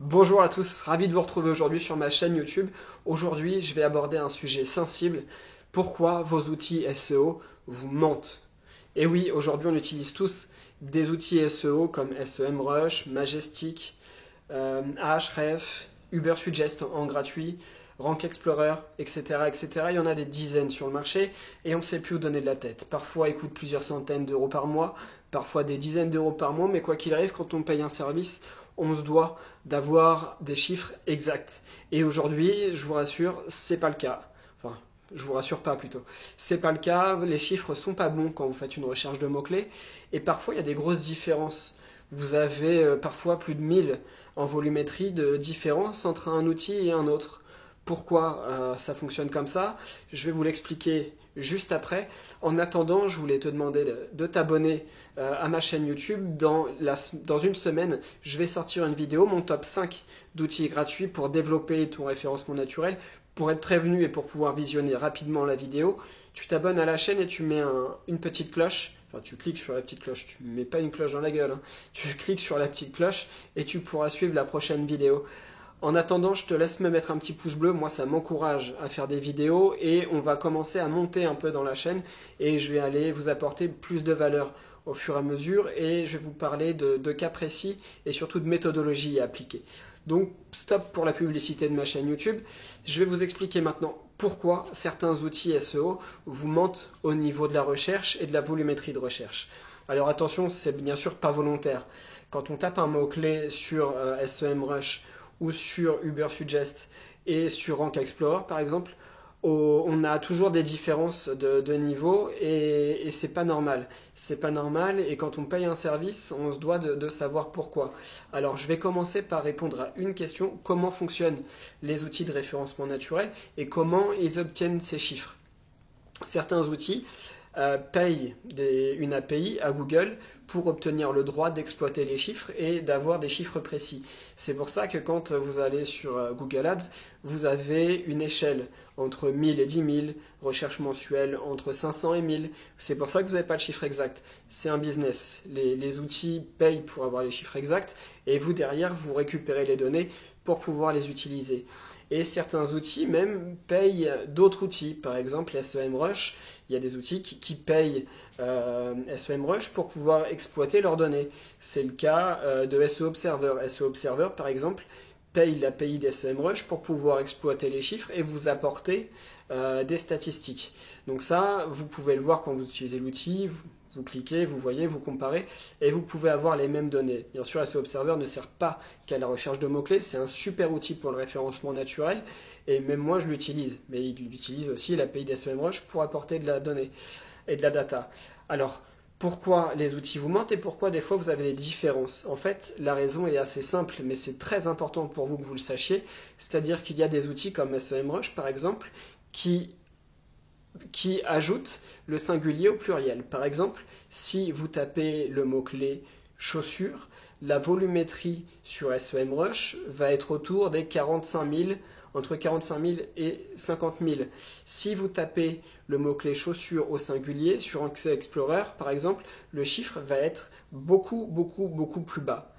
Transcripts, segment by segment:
Bonjour à tous, ravi de vous retrouver aujourd'hui sur ma chaîne YouTube. Aujourd'hui, je vais aborder un sujet sensible. Pourquoi vos outils SEO vous mentent? Et oui, aujourd'hui, on utilise tous des outils SEO comme SEMrush, Majestic, Ahrefs, Ubersuggest en gratuit, Rank Explorer, etc., etc. Il y en a des dizaines sur le marché et on ne sait plus où donner de la tête. Parfois, ils coûtent plusieurs centaines d'euros par mois, parfois des dizaines d'euros par mois, mais quoi qu'il arrive, quand on paye un service, on se doit d'avoir des chiffres exacts. Et aujourd'hui, je vous rassure, c'est pas le cas. Enfin, je vous rassure pas plutôt. C'est pas le cas, les chiffres sont pas bons quand vous faites une recherche de mots-clés et parfois il y a des grosses différences. Vous avez parfois plus de 1000 en volumétrie de différence entre un outil et un autre. Pourquoi ça fonctionne comme ça? Je vais vous l'expliquer juste après. En attendant, je voulais te demander de t'abonner à ma chaîne YouTube. Dans une semaine, je vais sortir une vidéo, mon top 5 d'outils gratuits pour développer ton référencement naturel. Pour être prévenu et pour pouvoir visionner rapidement la vidéo, tu t'abonnes à la chaîne et tu mets une petite cloche. Enfin, tu cliques sur la petite cloche, tu ne mets pas une cloche dans la gueule, hein. Tu cliques sur la petite cloche et tu pourras suivre la prochaine vidéo. En attendant, je te laisse me mettre un petit pouce bleu, moi ça m'encourage à faire des vidéos et on va commencer à monter un peu dans la chaîne et je vais aller vous apporter plus de valeur au fur et à mesure et je vais vous parler de cas précis et surtout de méthodologie à appliquer. Donc stop pour la publicité de ma chaîne YouTube, je vais vous expliquer maintenant pourquoi certains outils SEO vous mentent au niveau de la recherche et de la volumétrie de recherche. Alors attention, c'est bien sûr pas volontaire. Quand on tape un mot-clé sur SEMrush ou sur Ubersuggest et sur Rank Explorer par exemple, on a toujours des différences de niveau et c'est pas normal. C'est pas normal et quand on paye un service, on se doit de savoir pourquoi. Alors je vais commencer par répondre à une question, comment fonctionnent les outils de référencement naturel et comment ils obtiennent ces chiffres. Certains outils payent une API à Google pour obtenir le droit d'exploiter les chiffres et d'avoir des chiffres précis. C'est pour ça que quand vous allez sur Google Ads, vous avez une échelle entre 1000 et 10 000, recherche mensuelle entre 500 et 1000. C'est pour ça que vous n'avez pas de chiffre exact. C'est un business. Les outils payent pour avoir les chiffres exacts et vous derrière, vous récupérez les données pour pouvoir les utiliser. Et certains outils même payent d'autres outils. Par exemple, SEMrush, il y a des outils qui payent SEMrush pour pouvoir exploiter leurs données. C'est le cas de SEO Observer. SEO Observer, par exemple, paye l'API d'SEMrush pour pouvoir exploiter les chiffres et vous apporter des statistiques. Donc ça, vous pouvez le voir quand vous utilisez l'outil. Vous cliquez, vous voyez, vous comparez et vous pouvez avoir les mêmes données. Bien sûr, SEO Observer ne sert pas qu'à la recherche de mots-clés, c'est un super outil pour le référencement naturel et même moi je l'utilise. Mais il utilise aussi l'API d'SEMrush pour apporter de la donnée et de la data. Alors, pourquoi les outils vous mentent et pourquoi des fois vous avez des différences? En fait, la raison est assez simple, mais c'est très important pour vous que vous le sachiez. C'est-à-dire qu'il y a des outils comme SEMrush par exemple qui ajoute le singulier au pluriel. Par exemple, si vous tapez le mot-clé chaussures, la volumétrie sur SEMrush va être autour des 45 000, entre 45 000 et 50 000. Si vous tapez le mot-clé chaussures au singulier sur Rank Explorer, par exemple, le chiffre va être beaucoup plus bas.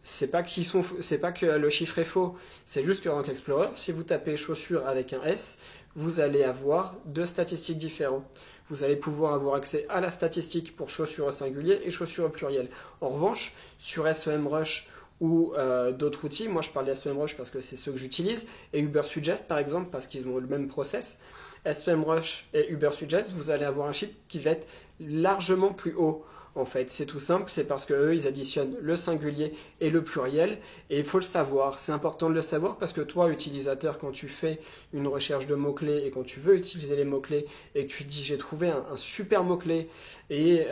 C'est pas que le chiffre est faux, c'est juste que Rank Explorer, si vous tapez chaussures avec un S, vous allez avoir deux statistiques différentes. Vous allez pouvoir avoir accès à la statistique pour chaussures au singulier et chaussures au pluriel. En revanche, sur SEMrush ou d'autres outils, moi je parle de SEMrush parce que c'est ceux que j'utilise, et Ubersuggest par exemple parce qu'ils ont le même process, SEMrush et Ubersuggest, vous allez avoir un chiffre qui va être largement plus haut. En fait, c'est tout simple, c'est parce qu'eux, ils additionnent le singulier et le pluriel, et il faut le savoir. C'est important de le savoir parce que toi, utilisateur, quand tu fais une recherche de mots-clés et quand tu veux utiliser les mots-clés et que tu te dis j'ai trouvé un super mot-clé et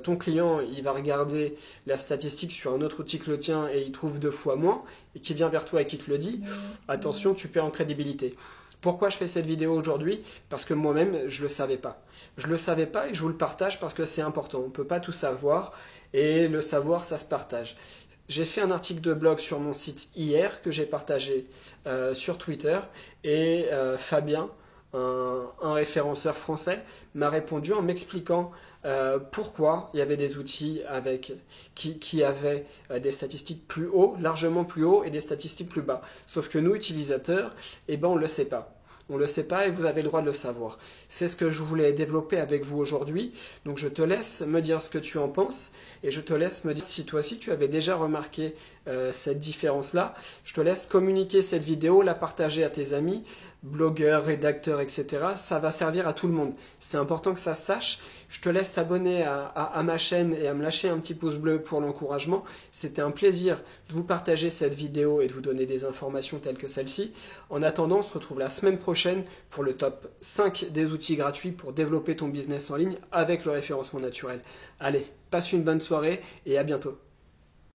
ton client, il va regarder la statistique sur un autre outil que le tien et il trouve 2 fois moins et qui vient vers toi et qui te le dit, attention, tu perds en crédibilité. Pourquoi je fais cette vidéo aujourd'hui? Parce que moi-même, je ne le savais pas. Je ne le savais pas et je vous le partage parce que c'est important. On ne peut pas tout savoir et le savoir, ça se partage. J'ai fait un article de blog sur mon site hier que j'ai partagé sur Twitter et Fabien, un référenceur français, m'a répondu en m'expliquant pourquoi il y avait des outils qui avaient des statistiques plus haut, largement plus haut, et des statistiques plus bas. Sauf que nous, utilisateurs, eh ben, on ne le sait pas. On ne le sait pas et vous avez le droit de le savoir. C'est ce que je voulais développer avec vous aujourd'hui. Donc je te laisse me dire ce que tu en penses et je te laisse me dire si toi aussi tu avais déjà remarqué cette différence-là. Je te laisse communiquer cette vidéo, la partager à tes amis, blogueurs, rédacteurs, etc. Ça va servir à tout le monde. C'est important que ça se sache. Je te laisse t'abonner à ma chaîne et à me lâcher un petit pouce bleu pour l'encouragement. C'était un plaisir de vous partager cette vidéo et de vous donner des informations telles que celle-ci. En attendant, on se retrouve la semaine prochaine pour le top 5 des outils gratuits pour développer ton business en ligne avec le référencement naturel. Allez, passe une bonne soirée et à bientôt.